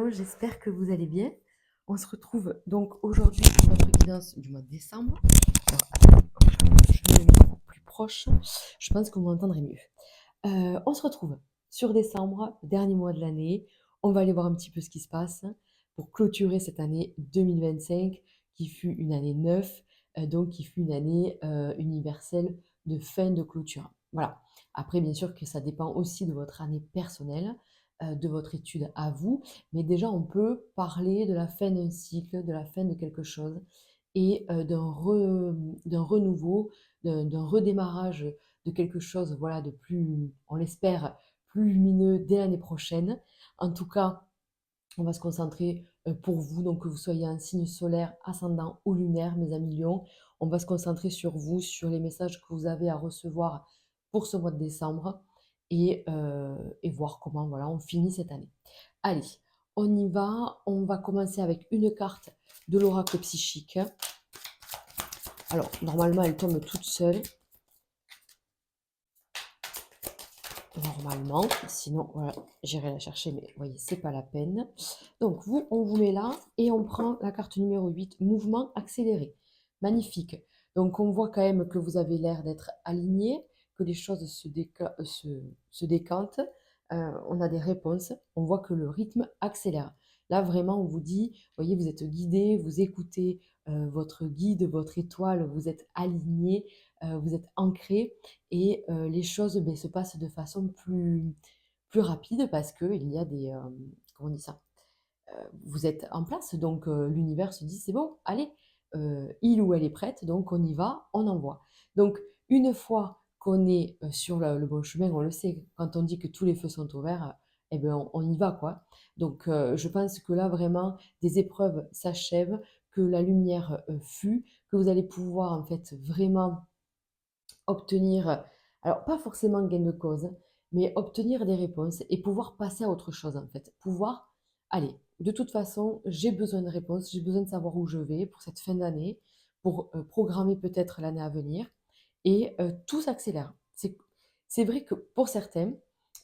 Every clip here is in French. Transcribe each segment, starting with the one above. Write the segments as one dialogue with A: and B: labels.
A: Hello, j'espère que vous allez bien. On se retrouve donc aujourd'hui pour notre guidance du mois de décembre. Alors, attendez, je mets le micro plus proche. Je pense que vous m'entendrez mieux. On se retrouve sur décembre, dernier mois de l'année. On va aller voir un petit peu ce qui se passe pour clôturer cette année 2025 qui fut une année neuve, donc qui fut une année universelle de fin de clôture. Voilà. Après, bien sûr que ça dépend aussi de votre année personnelle, de votre étude à vous, mais déjà on peut parler de la fin d'un cycle, de la fin de quelque chose et d'un renouveau, d'un redémarrage de quelque chose, voilà, de plus, on l'espère, plus lumineux dès l'année prochaine. En tout cas, on va se concentrer pour vous, donc que vous soyez un signe solaire, ascendant ou lunaire, mes amis Lions. On va se concentrer sur vous, sur les messages que vous avez à recevoir pour ce mois de décembre et voir comment voilà, on finit cette année. Allez, on y va. On va commencer avec une carte de l'oracle psychique. Alors, normalement, elle tombe toute seule. Normalement, sinon, voilà, j'irai la chercher, mais vous voyez, c'est pas la peine. Donc, vous, on vous met là et on prend la carte numéro 8, mouvement accéléré. Magnifique. Donc, on voit quand même que vous avez l'air d'être aligné, que les choses se décantent. On a des réponses. On voit que le rythme accélère. Là, vraiment, on vous dit, vous voyez, vous êtes guidé, vous écoutez votre guide, votre étoile, vous êtes aligné, vous êtes ancré et les choses se passent de façon plus rapide parce qu'il y a des... comment on dit ça? Vous êtes en place, donc l'univers se dit c'est bon, allez, il ou elle est prête, donc on y va, on envoie. Donc une fois qu'on est sur le bon chemin, on le sait, quand on dit que tous les feux sont ouverts, eh ben on y va quoi. Donc je pense que là vraiment des épreuves s'achèvent, que la lumière fut, que vous allez pouvoir en fait vraiment obtenir, alors pas forcément gain de cause, mais obtenir des réponses et pouvoir passer à autre chose en fait. Pouvoir, allez, de toute façon, j'ai besoin de réponses, j'ai besoin de savoir où je vais pour cette fin d'année, pour programmer peut-être l'année à venir et tout s'accélère. C'est vrai que pour certains,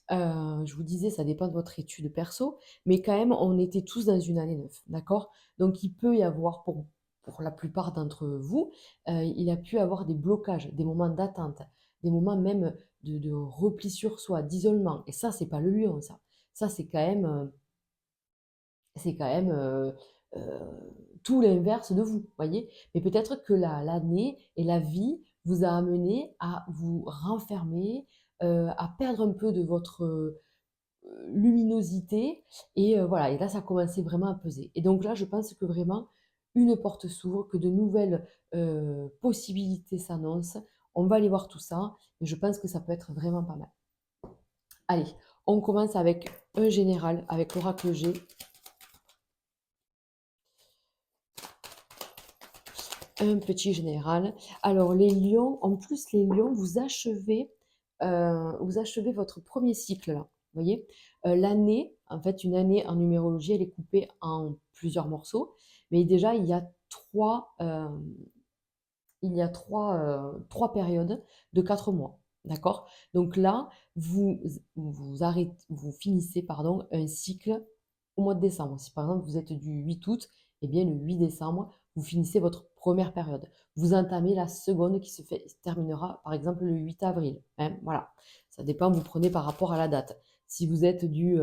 A: je vous disais, ça dépend de votre étude perso, mais quand même, on était tous dans une année neuve, d'accord? Donc, il peut y avoir, pour la plupart d'entre vous, il a pu avoir des blocages, des moments d'attente, des moments même de repli sur soi, d'isolement. Et ça, c'est pas le lion, ça. Ça, c'est quand même tout l'inverse de vous, voyez? Mais peut-être que l'année et la vie vous a amené à vous renfermer, à perdre un peu de votre luminosité et voilà et là ça commençait vraiment à peser et donc là je pense que vraiment une porte s'ouvre, que de nouvelles possibilités s'annoncent. On va aller voir tout ça et je pense que ça peut être vraiment pas mal. Allez, on commence avec un général, avec l'oracle G. Un petit général. Alors les lions, en plus les lions, vous achevez votre premier cycle là. Vous voyez, l'année, en fait, une année en numérologie, elle est coupée en plusieurs morceaux, mais déjà il y a trois périodes de 4 mois. D'accord? Donc là, vous finissez pardon, un cycle au mois de décembre. Si par exemple vous êtes du 8 août, eh bien le 8 décembre, vous finissez votre première période. Vous entamez la seconde qui se terminera par exemple le 8 avril. Hein, voilà, ça dépend, vous prenez par rapport à la date. Si vous êtes du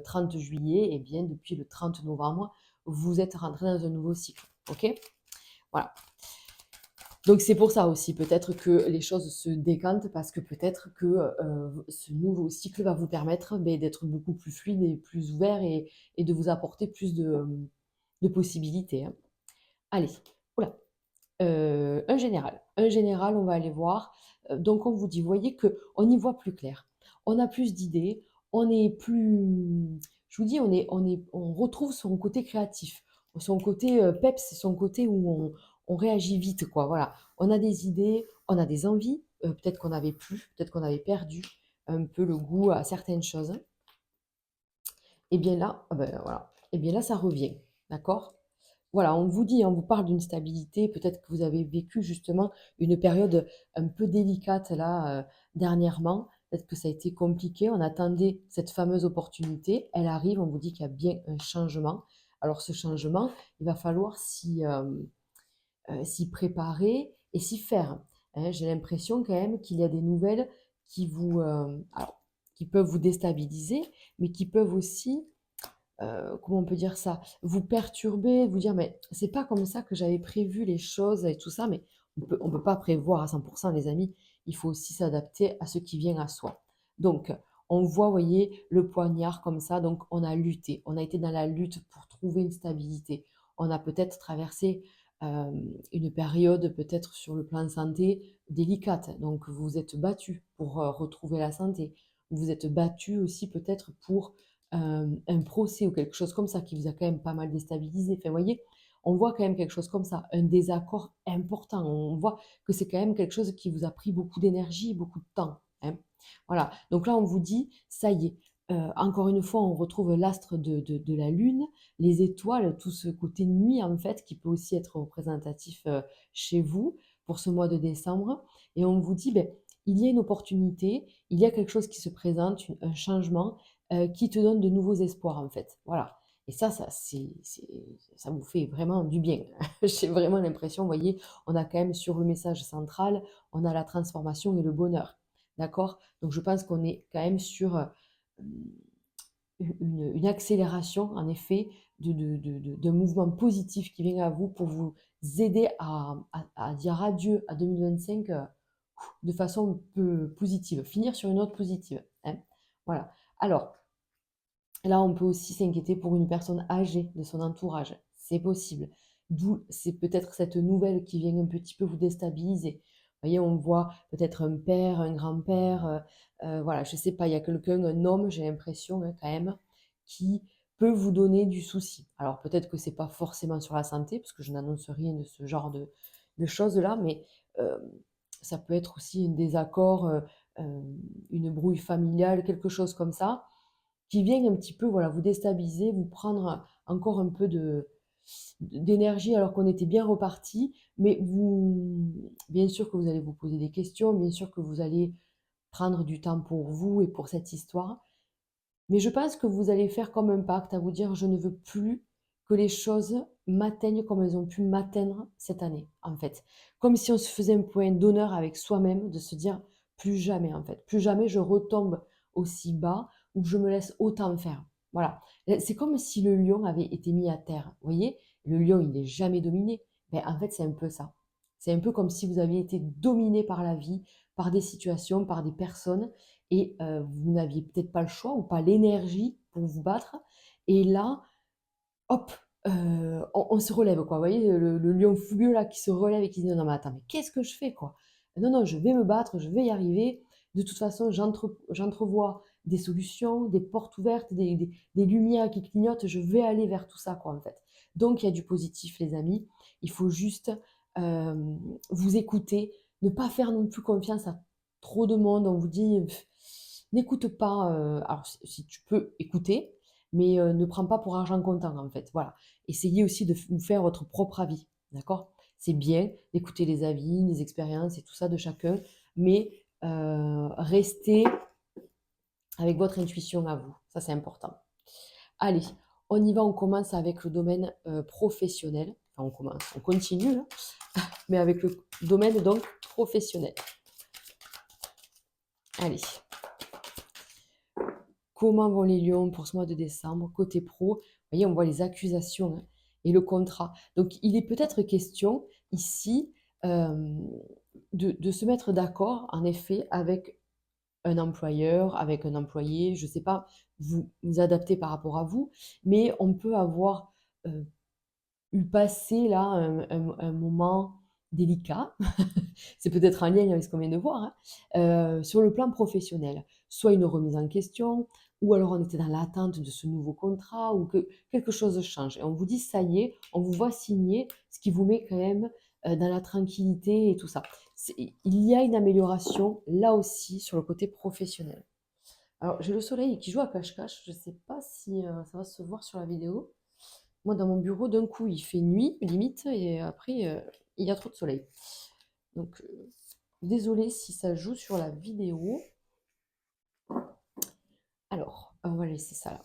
A: 30 juillet, eh bien depuis le 30 novembre, vous êtes rentré dans un nouveau cycle. Ok? Voilà. Donc c'est pour ça aussi, peut-être que les choses se décantent parce que peut-être que ce nouveau cycle va vous permettre d'être beaucoup plus fluide et plus ouvert et de vous apporter plus de possibilités. Hein. Allez, oula, un général. Un général, on va aller voir. Donc on vous dit, vous voyez qu'on y voit plus clair. On a plus d'idées, on est plus... Je vous dis, on retrouve son côté créatif, son côté peps, son côté où on réagit vite, quoi. Voilà. On a des idées, on a des envies, peut-être qu'on avait plus, peut-être qu'on avait perdu un peu le goût à certaines choses. Et bien là, ah ben, voilà. Et bien là, ça revient, d'accord? Voilà, on vous dit, on vous parle d'une stabilité, peut-être que vous avez vécu justement une période un peu délicate là, dernièrement, peut-être que ça a été compliqué, on attendait cette fameuse opportunité, elle arrive, on vous dit qu'il y a bien un changement. Alors ce changement, il va falloir s'y préparer et s'y faire. Hein. J'ai l'impression quand même qu'il y a des nouvelles alors, qui peuvent vous déstabiliser, mais qui peuvent aussi, comment on peut dire ça, vous perturber, vous dire, mais c'est pas comme ça que j'avais prévu les choses et tout ça, mais on peut pas prévoir à 100%, les amis. Il faut aussi s'adapter à ce qui vient à soi. Donc, on voit, vous voyez, le poignard comme ça. Donc, on a lutté. On a été dans la lutte pour trouver une stabilité. On a peut-être traversé euh, une période, peut-être sur le plan santé, délicate. Donc, vous vous êtes battu pour retrouver la santé. Vous vous êtes battu aussi peut-être pour un procès ou quelque chose comme ça qui vous a quand même pas mal déstabilisé. Enfin, vous voyez, on voit quand même quelque chose comme ça, un désaccord important. On voit que c'est quand même quelque chose qui vous a pris beaucoup d'énergie, beaucoup de temps. Hein. Voilà. Donc là, on vous dit, ça y est. Encore une fois, on retrouve l'astre de la lune, les étoiles, tout ce côté nuit en fait, qui peut aussi être représentatif chez vous pour ce mois de décembre. Et on vous dit, ben, il y a une opportunité, il y a quelque chose qui se présente, un changement qui te donne de nouveaux espoirs en fait. Voilà. Et ça vous fait vraiment du bien. J'ai vraiment l'impression, vous voyez, on a quand même sur le message central, on a la transformation et le bonheur. D'accord. Donc je pense qu'on est quand même sur une accélération, en effet, d'un mouvement positif qui vient à vous pour vous aider à dire adieu à 2025 de façon un peu positive, finir sur une note positive. Hein. Voilà. Alors, là, on peut aussi s'inquiéter pour une personne âgée de son entourage. C'est possible. D'où c'est peut-être cette nouvelle qui vient un petit peu vous déstabiliser. Vous voyez, on voit peut-être un père, un grand-père, voilà, je ne sais pas, il y a quelqu'un, un homme, j'ai l'impression hein, quand même, qui peut vous donner du souci. Alors peut-être que c'est pas forcément sur la santé, parce que je n'annonce rien de ce genre de choses-là, mais euh, ça peut être aussi un désaccord, une brouille familiale, quelque chose comme ça qui vient un petit peu voilà, vous déstabiliser, vous prendre encore un peu d'énergie alors qu'on était bien reparti. Mais bien sûr que vous allez vous poser des questions, bien sûr que vous allez prendre du temps pour vous et pour cette histoire. Mais je pense que vous allez faire comme un pacte à vous dire je ne veux plus que les choses m'atteignent comme elles ont pu m'atteindre cette année, en fait. Comme si on se faisait un point d'honneur avec soi-même, de se dire plus jamais, en fait. Plus jamais je retombe aussi bas ou je me laisse autant faire. Voilà. C'est comme si le lion avait été mis à terre. Vous voyez, le lion, il n'est jamais dominé. Ben, en fait, c'est un peu ça. C'est un peu comme si vous aviez été dominé par la vie, par des situations, par des personnes et vous n'aviez peut-être pas le choix ou pas l'énergie pour vous battre. Et là, hop, on se relève, quoi. Vous voyez, le lion fougueux là qui se relève et qui dit non, non, mais attends, mais qu'est-ce que je fais, quoi? Non, non, je vais me battre, je vais y arriver. De toute façon, j'entrevois des solutions, des portes ouvertes, des lumières qui clignotent. Je vais aller vers tout ça, quoi, en fait. Donc, il y a du positif, les amis. Il faut juste vous écouter, ne pas faire non plus confiance à trop de monde. On vous dit, n'écoute pas. Alors, si tu peux écouter, mais ne prends pas pour argent comptant, en fait. Voilà. Essayez aussi de vous faire votre propre avis, d'accord? C'est bien d'écouter les avis, les expériences et tout ça de chacun, mais restez avec votre intuition à vous. Ça, c'est important. Allez, on y va, on commence avec le domaine professionnel. Enfin, on continue, là, mais avec le domaine donc professionnel. Allez. Comment vont les lions pour ce mois de décembre côté pro? Vous voyez, on voit les accusations hein, et le contrat. Donc, il est peut-être question ici de se mettre d'accord, en effet, avec un employeur, avec un employé, je ne sais pas, vous adapter par rapport à vous, mais on peut avoir eu passé là un moment délicat, c'est peut-être en lien avec ce qu'on vient de voir, hein, sur le plan professionnel. Soit une remise en question, ou alors on était dans l'attente de ce nouveau contrat, ou que quelque chose change. Et on vous dit, ça y est, on vous voit signer, ce qui vous met quand même dans la tranquillité et tout ça. Il y a une amélioration là aussi sur le côté professionnel. Alors, j'ai le soleil qui joue à cache-cache. Je ne sais pas si ça va se voir sur la vidéo. Moi, dans mon bureau, d'un coup, il fait nuit, limite, et après, il y a trop de soleil. Donc, désolée si ça joue sur la vidéo. Alors, on va laisser ça là.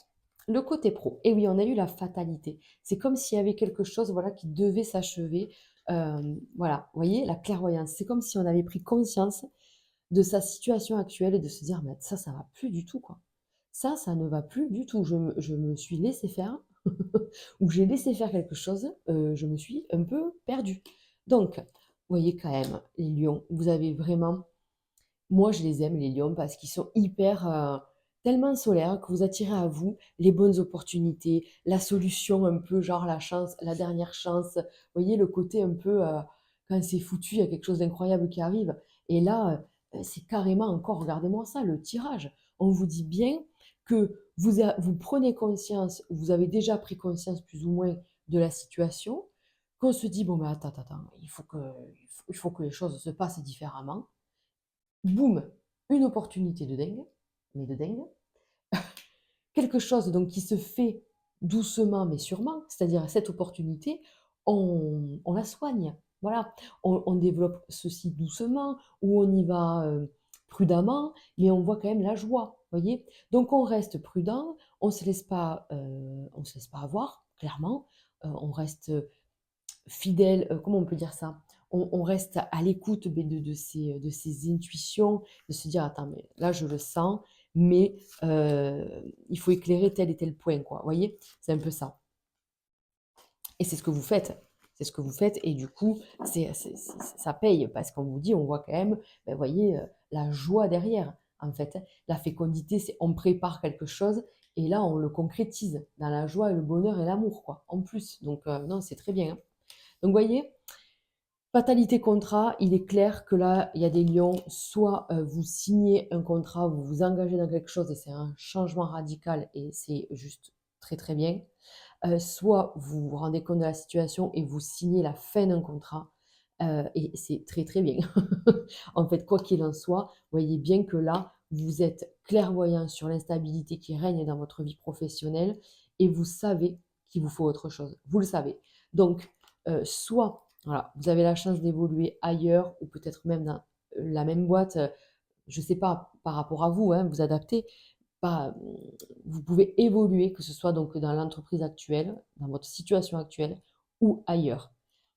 A: Le côté pro. Et oui, on a eu la fatalité. C'est comme s'il y avait quelque chose, voilà, qui devait s'achever. Voilà, vous voyez, la clairvoyance. C'est comme si on avait pris conscience de sa situation actuelle et de se dire: «Mais ça va plus du tout, quoi. Ça ne va plus du tout. Je me suis laissé faire ou j'ai laissé faire quelque chose, je me suis un peu perdue». Donc, vous voyez quand même, les lions, vous avez vraiment moi, je les aime, les lions, parce qu'ils sont hyper, tellement solaires que vous attirez à vous les bonnes opportunités, la solution un peu genre la chance, la dernière chance. Vous voyez le côté un peu, quand c'est foutu, il y a quelque chose d'incroyable qui arrive et là, c'est carrément encore regardez-moi ça, le tirage. On vous dit bien que vous prenez conscience, vous avez déjà pris conscience plus ou moins de la situation, qu'on se dit: «Bon, mais attends, attends, attends, il faut que les choses se passent différemment». Boum, une opportunité de dingue, mais de dingue. Quelque chose donc qui se fait doucement mais sûrement, c'est-à-dire cette opportunité, on la soigne. Voilà, on développe ceci doucement ou on y va prudemment, mais on voit quand même la joie, voyez. Donc on reste prudent, on se laisse pas avoir, clairement. On reste fidèle, comment on peut dire ça? On reste à l'écoute beh, de ses intuitions, de se dire: «Attends, mais là, je le sens, mais il faut éclairer tel et tel point», quoi, vous voyez? C'est un peu ça et c'est ce que vous faites. C'est ce que vous faites et du coup, ça paye parce qu'on vous dit on voit quand même, vous voyez, la joie derrière, en fait, hein. La fécondité, c'est on prépare quelque chose et là, on le concrétise dans la joie et le bonheur et l'amour, quoi, en plus donc non, c'est très bien, hein. Donc vous voyez, fatalité contrat, il est clair que là, il y a des lions, soit vous signez un contrat, vous vous engagez dans quelque chose et c'est un changement radical et c'est juste très très bien. Soit vous vous rendez compte de la situation et vous signez la fin d'un contrat et c'est très très bien. En fait, quoi qu'il en soit, voyez bien que là, vous êtes clairvoyant sur l'instabilité qui règne dans votre vie professionnelle et vous savez qu'il vous faut autre chose. Vous le savez. Donc, soit voilà, vous avez la chance d'évoluer ailleurs ou peut-être même dans la même boîte, je ne sais pas, par rapport à vous, hein, vous adapter. Pas, vous pouvez évoluer, que ce soit donc dans l'entreprise actuelle, dans votre situation actuelle ou ailleurs.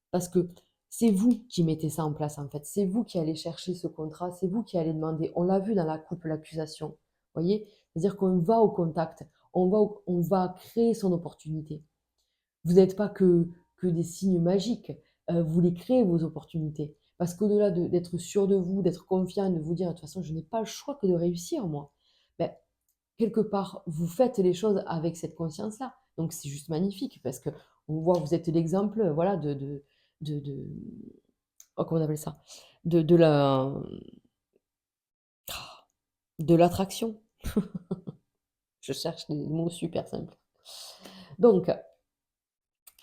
A: Parce que c'est vous qui mettez ça en place en fait. C'est vous qui allez chercher ce contrat, c'est vous qui allez demander. On l'a vu dans la coupe l'accusation. Vous voyez? C'est-à-dire qu'on va au contact, on va créer son opportunité. Vous n'êtes pas que des signes magiques, vous les créez vos opportunités. Parce qu'au-delà d'être sûr de vous, d'être confiant, de vous dire: «De toute façon, je n'ai pas le choix que de réussir moi», beh, quelque part, vous faites les choses avec cette conscience-là. Donc c'est juste magnifique parce que on voit, vous êtes l'exemple, voilà, de oh, comment on appelle ça? De la de l'attraction. Je cherche des mots super simples. Donc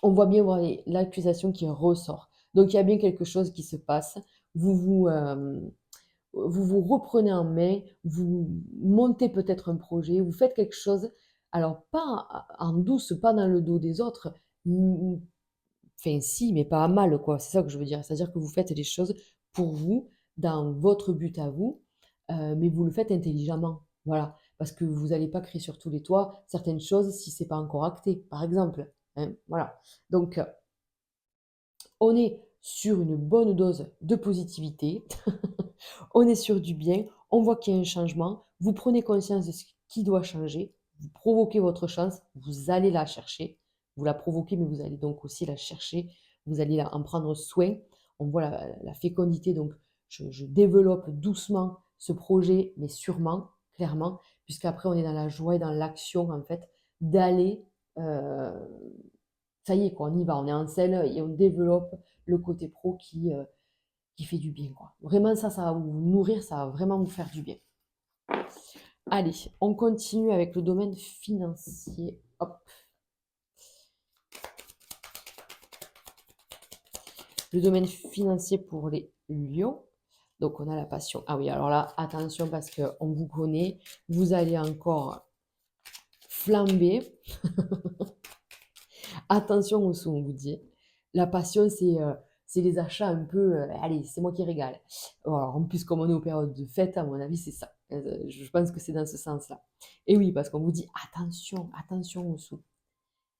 A: on voit bien, voilà, l'accusation qui ressort. Donc il y a bien quelque chose qui se passe. Vous vous, vous vous reprenez en main, vous montez peut-être un projet, vous faites quelque chose, alors pas en douce, pas dans le dos des autres, enfin si, mais pas à mal, quoi. C'est ça que je veux dire. C'est-à-dire que vous faites les choses pour vous, dans votre but à vous, mais vous le faites intelligemment. Voilà. Parce que vous n'allez pas crier sur tous les toits certaines choses si c'est pas encore acté, par exemple. Hein, voilà. Donc, on est sur une bonne dose de positivité. On est sur du bien, on voit qu'il y a un changement, vous prenez conscience de ce qui doit changer, vous provoquez votre chance, vous allez la chercher, vous la provoquez, mais vous allez donc aussi la chercher, vous allez en prendre soin. On voit la fécondité, donc je développe doucement ce projet, mais sûrement, clairement, puisqu'après on est dans la joie et dans l'action, en fait, d'aller, euh, ça y est, quoi, on y va, on est en selle et on développe le côté pro qui fait du bien, quoi. Vraiment, ça va vous nourrir, ça va vraiment vous faire du bien. Allez, on continue avec le domaine financier. Hop. Le domaine financier pour les lions. Donc, on a la passion. Ah oui, alors là, attention parce qu'on vous connaît. Vous allez encore flamber. Attention au son, on vous dit. La passion, c'est les achats un peu, allez, c'est moi qui régale. Bon, alors, en plus, comme on est aux périodes de fête, à mon avis, c'est ça. Je pense que c'est dans ce sens-là. Et oui, parce qu'on vous dit attention, attention aux sous.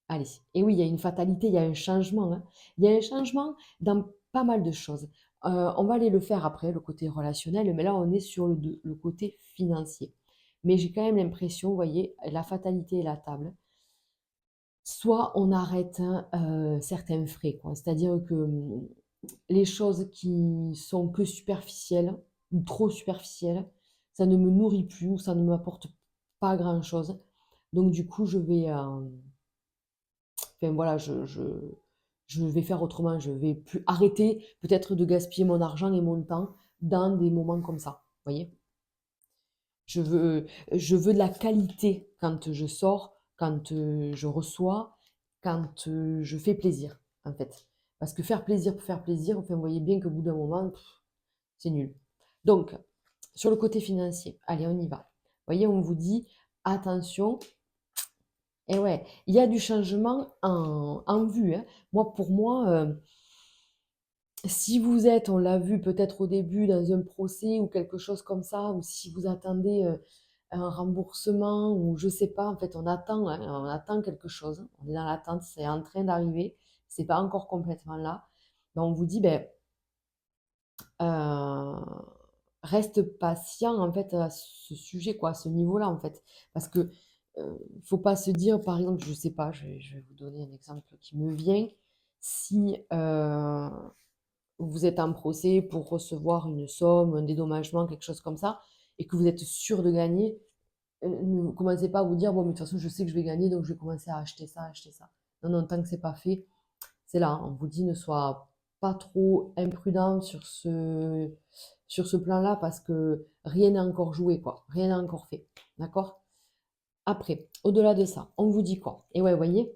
A: Allez, et oui, il y a une fatalité, il y a un changement, hein. Il y a un changement dans pas mal de choses. On va aller le faire après, le côté relationnel, mais là, on est sur le côté financier. Mais j'ai quand même l'impression, vous voyez, la fatalité est la table. Soit on arrête, hein, certains frais, quoi. C'est-à-dire que les choses qui sont que superficielles ou trop superficielles, ça ne me nourrit plus ou ça ne m'apporte pas grand-chose. Donc du coup, je vais, enfin voilà, je vais faire autrement. Je vais plus arrêter peut-être de gaspiller mon argent et mon temps dans des moments comme ça. Vous voyez? Je veux, je veux de la qualité quand je sors, quand je reçois, quand je fais plaisir, en fait. Parce que faire plaisir pour faire plaisir, enfin, vous voyez bien qu'au bout d'un moment, c'est nul. Donc, sur le côté financier, allez, on y va. Vous voyez, on vous dit, attention, et ouais, il y a du changement en vue, hein. Moi, pour moi, si vous êtes, on l'a vu peut-être au début, dans un procès ou quelque chose comme ça, ou si vous attendez un remboursement, ou je sais pas, en fait, hein, on attend quelque chose, on est dans l'attente, c'est en train d'arriver, c'est pas encore complètement là. Ben, on vous dit, ben, euh, reste patient en fait à ce sujet, quoi, à ce niveau-là, en fait. Parce que faut pas se dire, par exemple, je sais pas, je vais vous donner un exemple qui me vient. Si vous êtes en procès pour recevoir une somme, un dédommagement, quelque chose comme ça, et que vous êtes sûr de gagner, ne commencez pas à vous dire, bon, mais de toute façon, je sais que je vais gagner, donc je vais commencer à acheter ça, acheter ça. Non, non, tant que c'est pas fait, c'est là, hein, on vous dit, ne sois pas trop imprudent sur ce plan-là, parce que rien n'est encore joué, quoi. Rien n'est encore fait. D'accord? Après, au-delà de ça, on vous dit quoi? Et ouais, vous voyez,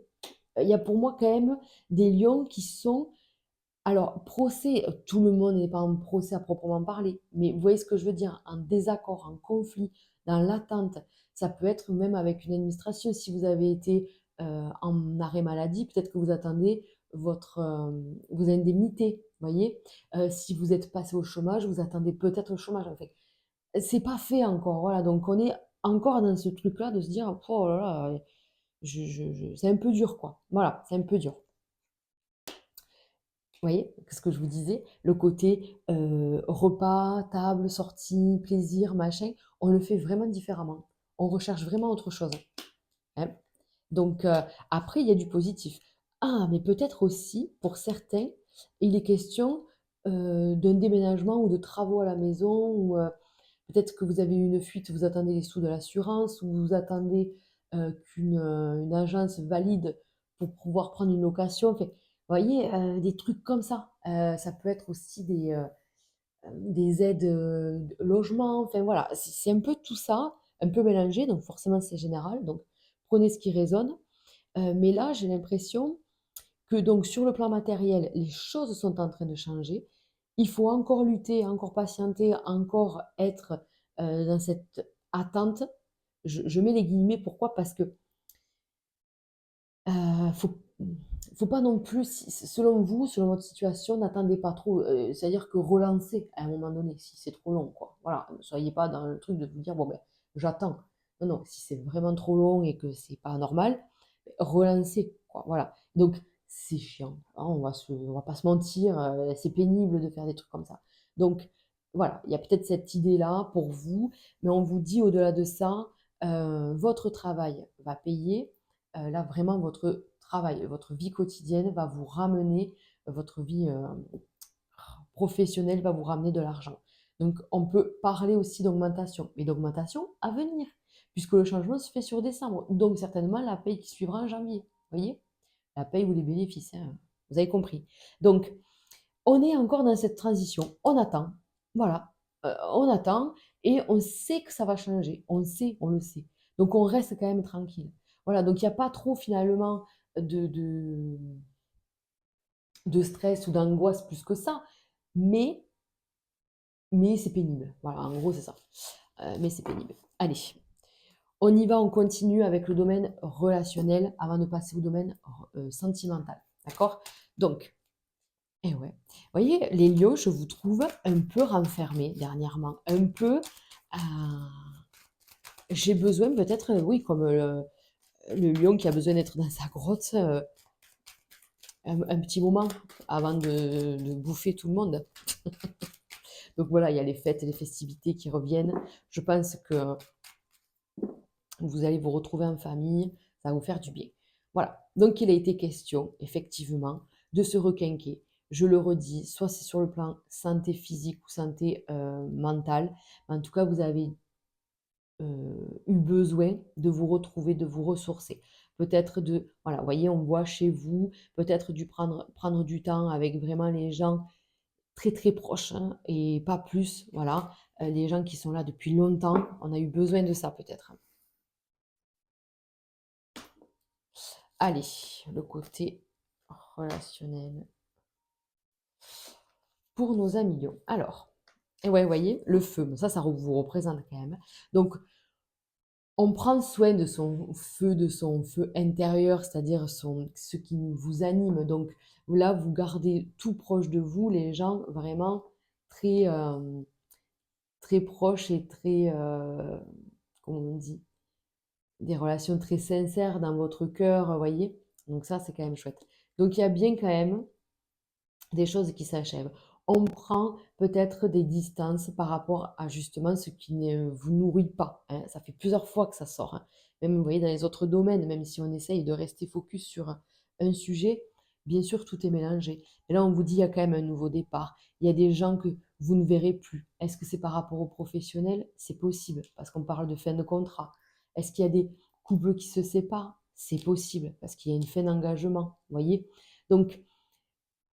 A: il y a pour moi quand même des lions qui sont alors, procès, tout le monde n'est pas en procès à proprement parler, mais vous voyez ce que je veux dire? En désaccord, en conflit, dans l'attente. Ça peut être même avec une administration. Si vous avez été en arrêt maladie, peut-être que vous attendez vos indemnités, vous voyez? Si vous êtes passé au chômage, vous attendez peut-être le chômage. En fait, c'est pas fait encore, voilà. Donc, on est encore dans ce truc-là de se dire, oh là là, c'est un peu dur, quoi. Voilà, c'est un peu dur. Vous voyez ce que je vous disais? Le côté repas, table, sortie, plaisir, machin, on le fait vraiment différemment. On recherche vraiment autre chose, hein. Donc après, il y a du positif. Ah, mais peut-être aussi, pour certains, il est question d'un déménagement ou de travaux à la maison, ou peut-être que vous avez eu une fuite, vous attendez les sous de l'assurance, ou vous attendez une agence valide pour pouvoir prendre une location. Enfin, vous voyez, des trucs comme ça. Ça peut être aussi des aides logement. Enfin voilà, c'est un peu tout ça, un peu mélangé, donc forcément c'est général. Donc prenez ce qui résonne. Mais là, j'ai l'impression que donc sur le plan matériel, les choses sont en train de changer. Il faut encore lutter, encore patienter, encore être dans cette attente. Je mets les guillemets, pourquoi? Parce que faut, faut pas non plus, selon vous, selon votre situation, n'attendez pas trop. C'est-à-dire que relancez à un moment donné, si c'est trop long, quoi. Voilà, ne soyez pas dans le truc de vous dire, bon ben, j'attends. Non, non, si c'est vraiment trop long et que c'est pas normal, relancez, quoi. Voilà. Donc, c'est chiant, hein, on va pas se mentir, c'est pénible de faire des trucs comme ça. Donc, voilà, il y a peut-être cette idée-là pour vous, mais on vous dit au-delà de ça, votre travail va payer. Là, vraiment, votre travail, votre vie quotidienne va vous ramener, votre vie professionnelle va vous ramener de l'argent. Donc, on peut parler aussi d'augmentation, mais d'augmentation à venir, puisque le changement se fait sur décembre. Donc, certainement, la paye qui suivra en janvier. Vous voyez? La paye ou les bénéfices, hein. Vous avez compris. Donc, on est encore dans cette transition. On attend. Voilà. On attend et on sait que ça va changer. On sait, on le sait. Donc, on reste quand même tranquille. Voilà. Donc, il n'y a pas trop finalement de, de, de stress ou d'angoisse plus que ça. Mais, mais c'est pénible. Voilà. En gros, c'est ça. Mais c'est pénible. Allez. On y va, on continue avec le domaine relationnel avant de passer au domaine sentimental. D'accord? Donc, Et ouais. Vous voyez, les lions, je vous trouve un peu renfermés dernièrement. Un peu, j'ai besoin peut-être, oui, comme le lion qui a besoin d'être dans sa grotte un petit moment avant de bouffer tout le monde. Donc voilà, il y a les fêtes et les festivités qui reviennent. Je pense que vous allez vous retrouver en famille, ça va vous faire du bien. Voilà, donc il a été question, effectivement, de se requinquer. Je le redis, soit c'est sur le plan santé physique ou santé mentale, mais en tout cas, vous avez eu besoin de vous retrouver, de vous ressourcer. Peut-être de, voilà, vous voyez, on voit chez vous, peut-être du prendre du temps avec vraiment les gens très très proches hein, et pas plus, voilà, les gens qui sont là depuis longtemps, on a eu besoin de ça peut-être. Allez, le côté relationnel pour nos amis lions. Alors, et ouais, vous voyez, le feu, bon, ça vous représente quand même. Donc, on prend soin de son feu intérieur, c'est-à-dire ce qui vous anime. Donc là, vous gardez tout proche de vous, les gens vraiment très, très proches et très, comment on dit, des relations très sincères dans votre cœur, vous voyez. Donc ça, c'est quand même chouette. Donc il y a bien quand même des choses qui s'achèvent. On prend peut-être des distances par rapport à justement ce qui ne vous nourrit pas, hein. Ça fait plusieurs fois que ça sort, hein. Même, vous voyez, dans les autres domaines, même si on essaye de rester focus sur un sujet, bien sûr, tout est mélangé. Et là, on vous dit, il y a quand même un nouveau départ. Il y a des gens que vous ne verrez plus. Est-ce que c'est par rapport aux professionnels? C'est possible, parce qu'on parle de fin de contrat. Est-ce qu'il y a des couples qui se séparent? C'est possible, parce qu'il y a une fin d'engagement, vous voyez. Donc,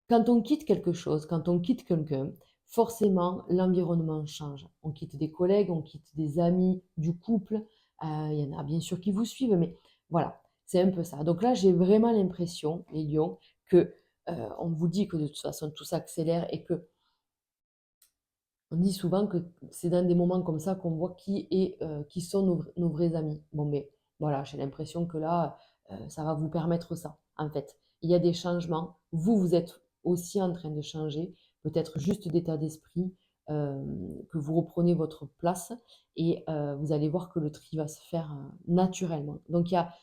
A: quand on quitte quelque chose, quand on quitte quelqu'un, forcément, l'environnement change. On quitte des collègues, on quitte des amis, du couple. Il y en a bien sûr qui vous suivent, mais voilà, c'est un peu ça. Donc là, j'ai vraiment l'impression, les lions, que on vous dit que de toute façon, tout s'accélère et que on dit souvent que c'est dans des moments comme ça qu'on voit qui sont nos vrais amis. Bon, mais voilà, j'ai l'impression que là, ça va vous permettre ça, en fait. Il y a des changements. Vous êtes aussi en train de changer, peut-être juste d'état d'esprit, que vous reprenez votre place et vous allez voir que le tri va se faire naturellement. Donc, il y a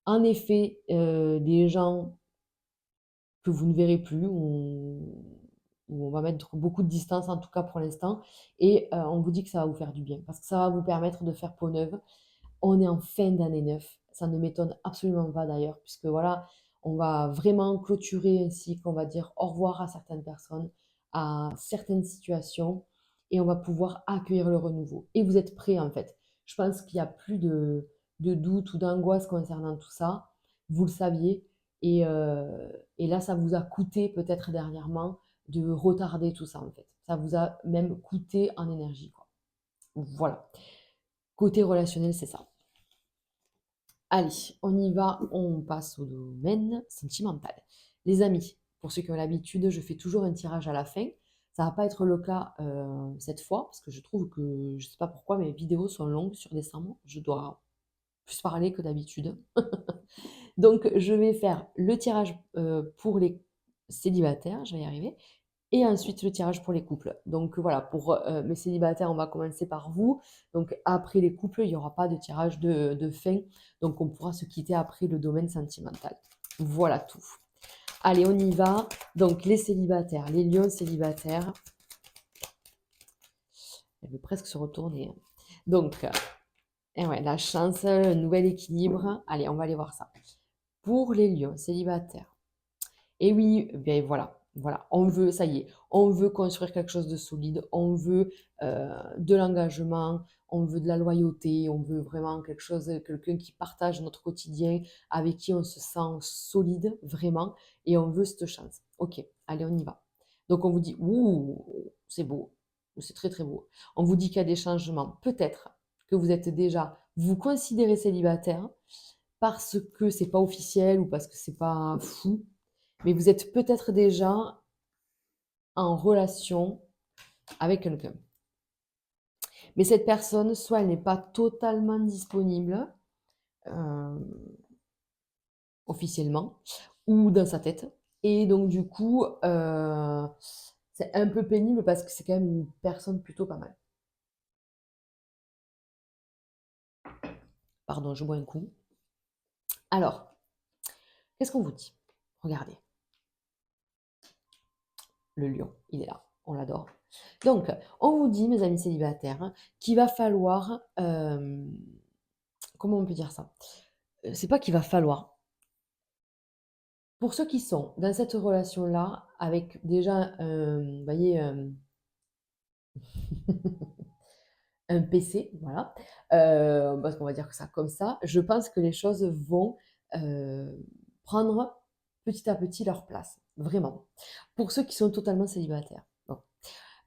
A: en effet des gens que vous ne verrez plus, où on va mettre beaucoup de distance, en tout cas pour l'instant, et on vous dit que ça va vous faire du bien, parce que ça va vous permettre de faire peau neuve. On est en fin d'année 9, ça ne m'étonne absolument pas d'ailleurs, puisque voilà, on va vraiment clôturer ainsi qu'on va dire au revoir à certaines personnes, à certaines situations, et on va pouvoir accueillir le renouveau. Et vous êtes prêts en fait. Je pense qu'il n'y a plus de doute ou d'angoisse concernant tout ça. Vous le saviez, et là, ça vous a coûté peut-être dernièrement de retarder tout ça en fait. Ça vous a même coûté en énergie, quoi. Voilà. Côté relationnel, c'est ça. Allez, on y va, on passe au domaine sentimental. Les amis, pour ceux qui ont l'habitude, je fais toujours un tirage à la fin. Ça va pas être le cas cette fois, parce que je trouve que, je sais pas pourquoi, mes vidéos sont longues sur décembre. Je dois plus parler que d'habitude. Donc, je vais faire le tirage pour les célibataires, je vais y arriver, et ensuite le tirage pour les couples. Donc voilà, pour mes célibataires, on va commencer par vous. Donc après les couples, il n'y aura pas de tirage de fin. Donc on pourra se quitter après le domaine sentimental. Voilà tout. Allez, on y va. Donc les célibataires, les lions célibataires. Elle veut presque se retourner. Donc, et ouais, la chance, le nouvel équilibre. Allez, on va aller voir ça. Pour les lions célibataires. Et oui, ben voilà, voilà, on veut, ça y est, on veut construire quelque chose de solide, on veut de l'engagement, on veut de la loyauté, on veut vraiment quelque chose, quelqu'un qui partage notre quotidien, avec qui on se sent solide, vraiment, et on veut cette chance. Ok, allez, on y va. Donc on vous dit, ouh, c'est beau, ou c'est très très beau. On vous dit qu'il y a des changements. Peut-être que vous êtes déjà, vous considérez célibataire parce que c'est pas officiel ou parce que c'est pas fou, mais vous êtes peut-être déjà en relation avec quelqu'un. Mais cette personne, soit elle n'est pas totalement disponible euh, officiellement, ou dans sa tête. Et donc du coup, c'est un peu pénible parce que c'est quand même une personne plutôt pas mal. Pardon, je bois un coup. Alors, qu'est-ce qu'on vous dit? Regardez, le lion, il est là, on l'adore. Donc, on vous dit, mes amis célibataires, qu'il va falloir, comment on peut dire ça? C'est pas qu'il va falloir. Pour ceux qui sont dans cette relation-là, avec déjà, vous voyez, un PC, voilà, parce qu'on va dire que ça comme ça, je pense que les choses vont prendre petit à petit leur place, vraiment. Pour ceux qui sont totalement célibataires. Bon.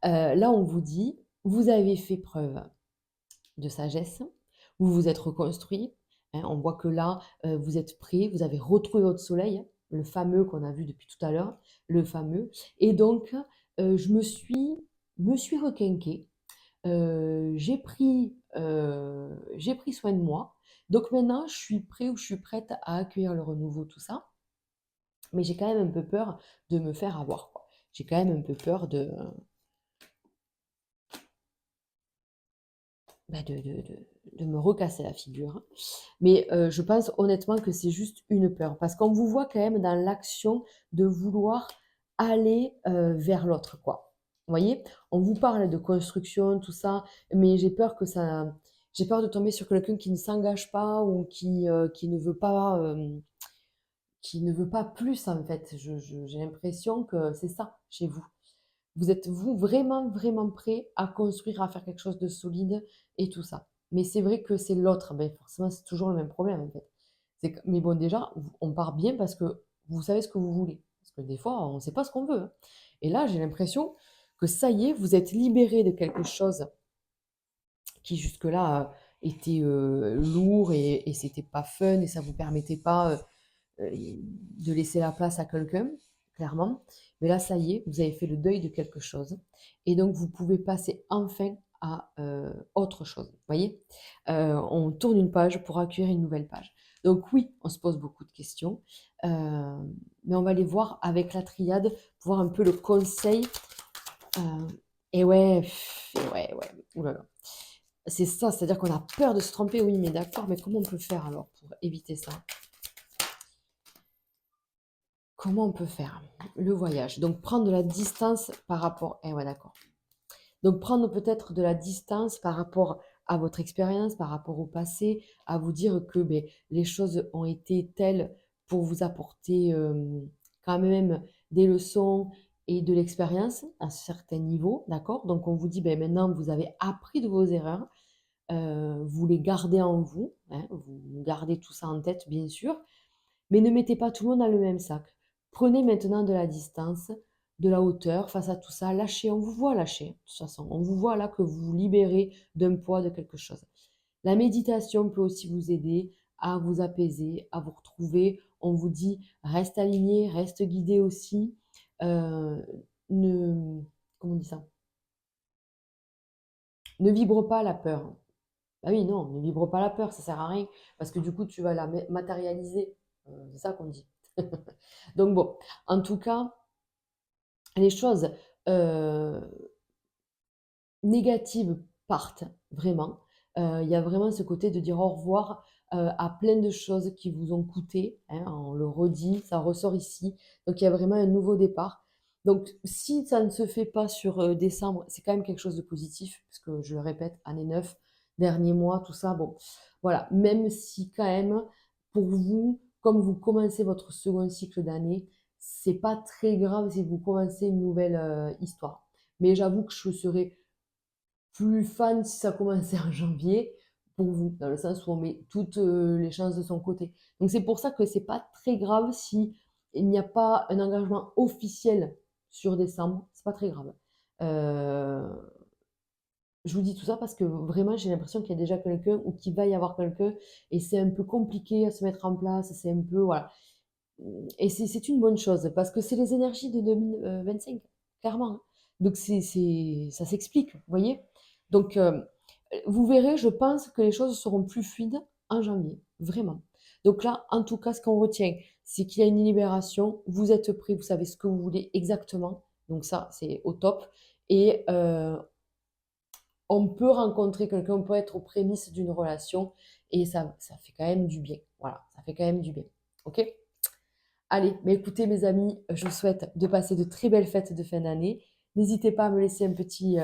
A: Là, on vous dit, vous avez fait preuve de sagesse, vous vous êtes reconstruit. Hein, on voit que là, vous êtes prêt, vous avez retrouvé votre soleil, hein, le fameux qu'on a vu depuis tout à l'heure, le fameux. Et donc, je me suis requinquée, j'ai pris soin de moi. Donc maintenant, je suis prêt ou je suis prête à accueillir le renouveau, tout ça. Mais j'ai quand même un peu peur de me faire avoir, quoi. J'ai quand même un peu peur bah, de me recasser la figure. Mais je pense honnêtement que c'est juste une peur. Parce qu'on vous voit quand même dans l'action de vouloir aller vers l'autre, quoi. Vous voyez? On vous parle de construction, tout ça, mais j'ai peur que ça. J'ai peur de tomber sur quelqu'un qui ne s'engage pas ou qui ne veut pas plus en fait. J'ai l'impression que c'est ça chez vous. Vous êtes vous vraiment, vraiment prêt à construire, à faire quelque chose de solide et tout ça. Mais c'est vrai que c'est l'autre, ben forcément, c'est toujours le même problème en fait. Mais bon, déjà, on part bien parce que vous savez ce que vous voulez. Parce que des fois, on ne sait pas ce qu'on veut, hein. Et là, j'ai l'impression que ça y est, vous êtes libéré de quelque chose qui jusque-là était lourd et c'était pas fun et ça vous permettait pas de laisser la place à quelqu'un, clairement. Mais là, ça y est, vous avez fait le deuil de quelque chose. Et donc, vous pouvez passer enfin à autre chose. Vous voyez? On tourne une page pour accueillir une nouvelle page. Donc oui, on se pose beaucoup de questions, mais on va les voir avec la triade, pour voir un peu le conseil. euh, et ouais, et ouais, ouais. Ouh là là. C'est ça, c'est-à-dire qu'on a peur de se tromper, oui, mais d'accord, mais comment on peut faire alors pour éviter ça? Comment on peut faire? Le voyage. Donc prendre de la distance par rapport. Eh ouais, d'accord. Donc prendre peut-être de la distance par rapport à votre expérience, par rapport au passé, à vous dire que ben, les choses ont été telles pour vous apporter quand même des leçons et de l'expérience à un certain niveau, d'accord? Donc on vous dit, ben, maintenant vous avez appris de vos erreurs, vous les gardez en vous, hein, vous gardez tout ça en tête, bien sûr, mais ne mettez pas tout le monde dans le même sac. Prenez maintenant de la distance, de la hauteur face à tout ça. Lâchez, on vous voit lâcher, de toute façon. On vous voit là que vous vous libérez d'un poids, de quelque chose. La méditation peut aussi vous aider à vous apaiser, à vous retrouver. On vous dit, reste aligné, reste guidé aussi. Euh, ne, comment on dit ça? Ne vibre pas la peur. Bah oui, non, ne vibre pas la peur, ça sert à rien. Parce que du coup, tu vas la matérialiser. C'est ça qu'on dit. Donc bon, en tout cas, les choses euh, négatives partent vraiment. Il y a vraiment ce côté de dire au revoir à plein de choses qui vous ont coûté, hein, on le redit, ça ressort ici. Donc il y a vraiment un nouveau départ. Donc si ça ne se fait pas sur décembre, c'est quand même quelque chose de positif, puisque je le répète, année 9, dernier mois, tout ça, bon, voilà, même si quand même, pour vous, comme vous commencez votre second cycle d'année, c'est pas très grave si vous commencez une nouvelle histoire. Mais j'avoue que je serais plus fan si ça commençait en janvier pour vous, dans le sens où on met toutes les chances de son côté. Donc c'est pour ça que c'est pas très grave si il n'y a pas un engagement officiel sur décembre, c'est pas très grave. Euh, je vous dis tout ça parce que vraiment j'ai l'impression qu'il y a déjà quelqu'un ou qu'il va y avoir quelqu'un et c'est un peu compliqué à se mettre en place, c'est un peu voilà. Et c'est une bonne chose parce que c'est les énergies de 2025, clairement, hein. Donc ça s'explique, vous voyez? Donc vous verrez, je pense que les choses seront plus fluides en janvier, vraiment. Donc là, en tout cas, ce qu'on retient, c'est qu'il y a une libération, vous êtes prêts, vous savez ce que vous voulez exactement. Donc ça, c'est au top. Et on peut rencontrer quelqu'un, on peut être aux prémices d'une relation et ça fait quand même du bien. Voilà, ça fait quand même du bien. Ok? Allez, mais écoutez mes amis, je vous souhaite de passer de très belles fêtes de fin d'année. N'hésitez pas à me laisser un petit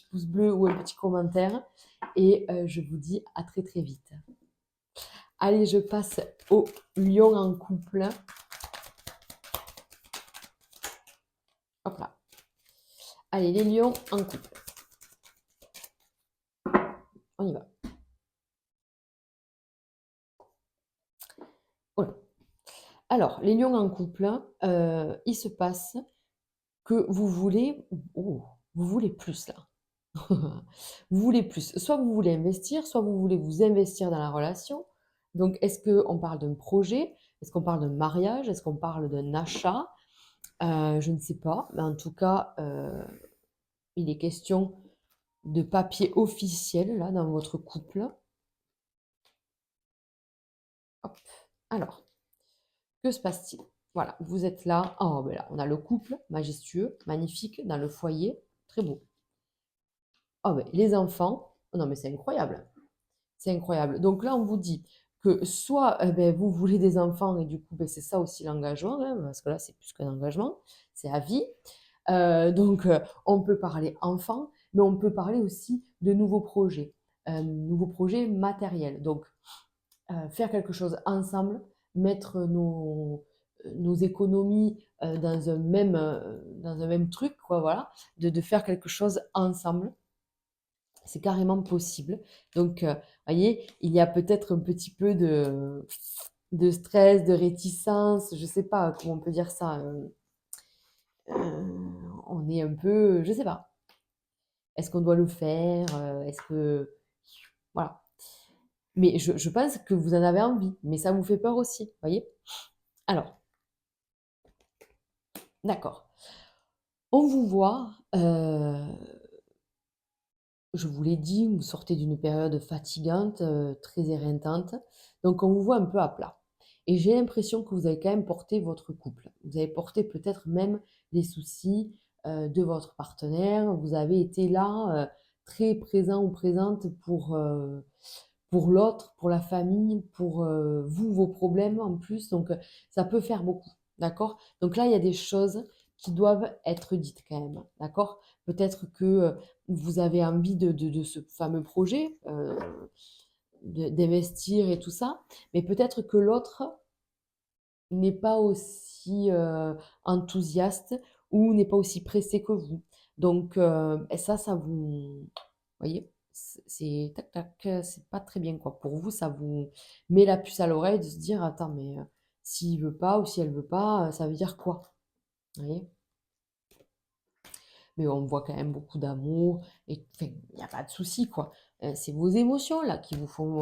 A: pouce bleu ou un petit commentaire. Et je vous dis à très très vite. Allez, je passe au lion en couple. Hop là. Allez, les lions en couple. On y va. Voilà. Alors, les lions en couple, il se passe que vous voulez, oh, vous voulez plus là. Vous voulez plus. Soit vous voulez investir, soit vous voulez vous investir dans la relation. Donc, est-ce qu'on parle d'un projet? Est-ce qu'on parle d'un mariage? Est-ce qu'on parle d'un achat? Je ne sais pas. Mais en tout cas, il est question de papier officiel là dans votre couple. Hop. Alors, que se passe-t-il? Voilà, vous êtes là. Oh, ben là, on a le couple majestueux, magnifique, dans le foyer. Très beau. Oh, ben, les enfants. Oh non, mais c'est incroyable. C'est incroyable. Donc là, on vous dit que soit ben, vous voulez des enfants et du coup, ben, c'est ça aussi l'engagement, hein, parce que là, c'est plus qu'un engagement, c'est à vie. On peut parler enfants, mais on peut parler aussi de nouveaux projets matériels. Donc, faire quelque chose ensemble, mettre nos économies dans un même truc, quoi, voilà, de faire quelque chose ensemble. C'est carrément possible. Donc, voyez, il y a peut-être un petit peu de stress, de réticence, je ne sais pas comment on peut dire ça. On est un peu, je ne sais pas. Est-ce qu'on doit le faire? Est-ce que... Voilà. Mais je pense que vous en avez envie, mais ça vous fait peur aussi, voyez? Alors, d'accord. On vous voit, je vous l'ai dit, vous sortez d'une période fatigante, très éreintante, donc on vous voit un peu à plat. Et j'ai l'impression que vous avez quand même porté votre couple. Vous avez porté peut-être même les soucis de votre partenaire. Vous avez été là, très présent ou présente pour l'autre, pour la famille, pour vous, vos problèmes en plus. Donc ça peut faire beaucoup, d'accord? Donc là, il y a des choses qui doivent être dites quand même, d'accord? Peut-être que vous avez envie de ce fameux projet, d'investir et tout ça, mais peut-être que l'autre n'est pas aussi enthousiaste ou n'est pas aussi pressé que vous. Donc, et ça vous voyez, c'est tac tac, c'est pas très bien quoi. Pour vous, ça vous met la puce à l'oreille de se dire: «Attends, mais s'il veut pas ou si elle veut pas, ça veut dire quoi?» Vous voyez? Mais on voit quand même beaucoup d'amour et enfin, il y a pas de souci quoi. C'est vos émotions là qui vous font,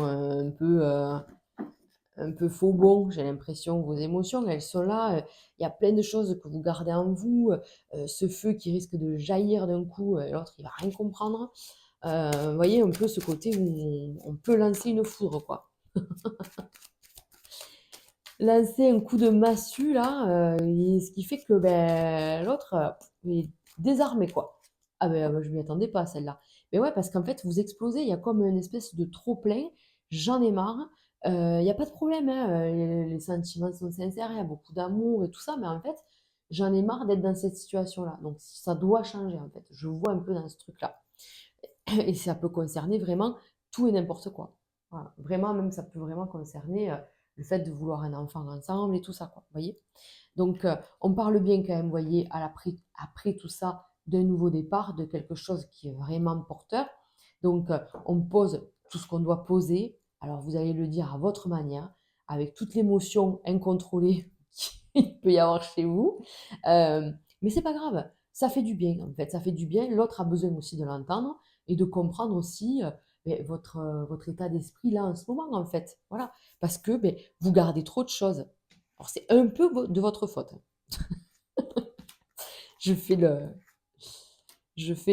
A: un peu faux bon, j'ai l'impression. Vos émotions, elles sont là. Il y a plein de choses que vous gardez en vous. Ce feu qui risque de jaillir d'un coup, l'autre, il va rien comprendre. Vous voyez un peu ce côté où on peut lancer une foudre, quoi. Lancer un coup de massue, là, et ce qui fait que ben, l'autre, il est désarmé, quoi. Ah ben, je m'y attendais pas, celle-là. Mais ouais, parce qu'en fait, vous explosez, il y a comme une espèce de trop-plein. J'en ai marre. Il n'y a pas de problème, hein, les sentiments sont sincères, il y a beaucoup d'amour et tout ça, mais en fait, j'en ai marre d'être dans cette situation-là. Donc, ça doit changer, en fait. Je vois un peu dans ce truc-là. Et ça peut concerner vraiment tout et n'importe quoi. Voilà. Vraiment, même ça peut vraiment concerner le fait de vouloir un enfant ensemble et tout ça, quoi. Vous voyez? Donc, on parle bien quand même, vous voyez, après tout ça, d'un nouveau départ, de quelque chose qui est vraiment porteur. Donc, on pose tout ce qu'on doit poser. Alors, vous allez le dire à votre manière, avec toute l'émotion incontrôlée qu'il peut y avoir chez vous. Mais c'est pas grave, ça fait du bien, en fait, ça fait du bien. L'autre a besoin aussi de l'entendre et de comprendre aussi ben, votre état d'esprit là en ce moment, en fait. Voilà. Parce que ben, vous gardez trop de choses. Alors, c'est un peu de votre faute. Je fais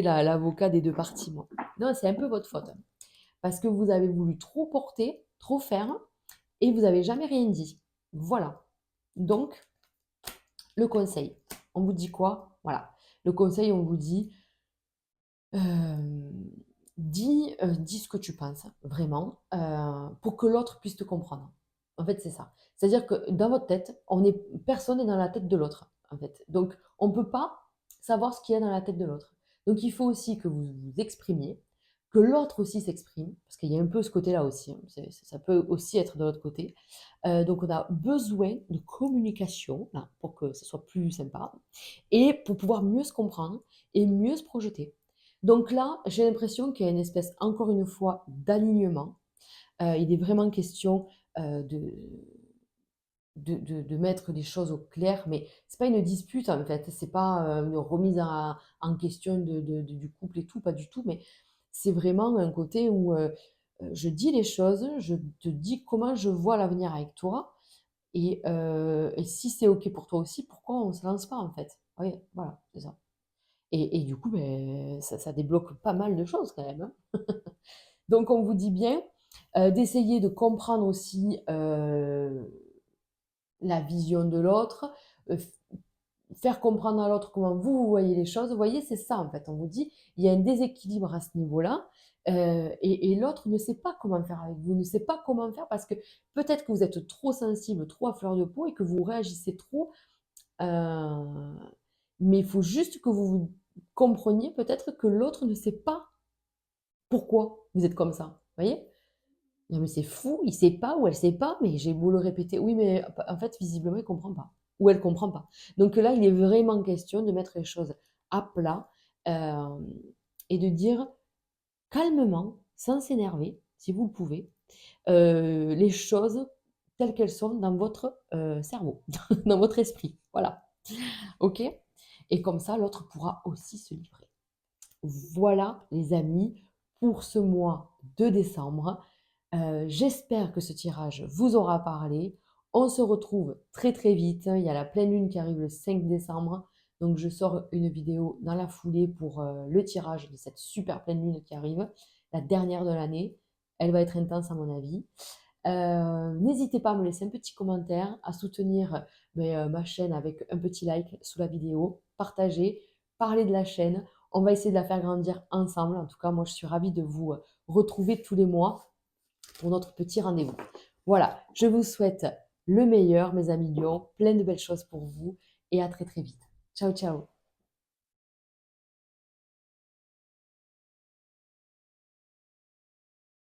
A: l'avocat des deux parties, moi. Non, c'est un peu votre faute. Parce que vous avez voulu trop porter, trop faire, et vous n'avez jamais rien dit. Voilà. Donc, le conseil, on vous dit quoi? Voilà. Le conseil, on vous dit, dis ce que tu penses, vraiment, pour que l'autre puisse te comprendre. En fait, c'est ça. C'est-à-dire que dans votre tête, personne n'est dans la tête de l'autre, en fait. Donc, on ne peut pas savoir ce qu'il y a dans la tête de l'autre. Donc, il faut aussi que vous vous exprimiez, que l'autre aussi s'exprime, parce qu'il y a un peu ce côté-là aussi, hein. Ça peut aussi être de l'autre côté. Donc, on a besoin de communication, là, pour que ce soit plus sympa, et pour pouvoir mieux se comprendre et mieux se projeter. Donc là, j'ai l'impression qu'il y a une espèce, encore une fois, d'alignement. Il est vraiment question de, de mettre les choses au clair, mais c'est pas une dispute en fait, c'est pas une remise en question du couple et tout, pas du tout, mais c'est vraiment un côté où je dis les choses, je te dis comment je vois l'avenir avec toi, et si c'est OK pour toi aussi, pourquoi on ne se lance pas en fait? Oui, voilà, c'est ça. Et du coup, beh, ça débloque pas mal de choses quand même, hein. Donc on vous dit bien, d'essayer de comprendre aussi, la vision de l'autre, f faire comprendre à l'autre comment vous, vous voyez les choses. Vous voyez, c'est ça en fait. On vous dit, il y a un déséquilibre à ce niveau-là, et l'autre ne sait pas comment faire avec vous, ne sait pas comment faire parce que peut-être que vous êtes trop sensible, trop à fleur de peau et que vous réagissez trop, heu, mais il faut juste que vous compreniez peut-être que l'autre ne sait pas pourquoi vous êtes comme ça. Vous voyez? Non mais c'est fou, il sait pas ou elle sait pas, mais j'ai beau le répéter. Oui, mais en fait, visiblement, il comprend pas ou elle comprend pas. Donc là, il est vraiment question de mettre les choses à plat, hem et de dire calmement, sans s'énerver, si vous le pouvez, les choses telles qu'elles sont dans votre, cerveau, dans votre esprit. Voilà. OK? Et comme ça, l'autre pourra aussi se livrer. Voilà, les amis, pour ce mois de décembre. J'espère que ce tirage vous aura parlé. On se retrouve très très vite. Il y a la pleine lune qui arrive le 5 décembre. Donc je sors une vidéo dans la foulée pour le tirage de cette super pleine lune qui arrive, la dernière de l'année. Elle va être intense à mon avis. N'hésitez pas à me laisser un petit commentaire, à soutenir ma chaîne avec un petit like sous la vidéo, partager, parler de la chaîne. On va essayer de la faire grandir ensemble. En tout cas, moi, je suis ravie de vous retrouver tous les mois pour notre petit rendez-vous. Voilà, je vous souhaite le meilleur, mes amis lions, plein de belles choses pour vous et à très très vite. Ciao, ciao.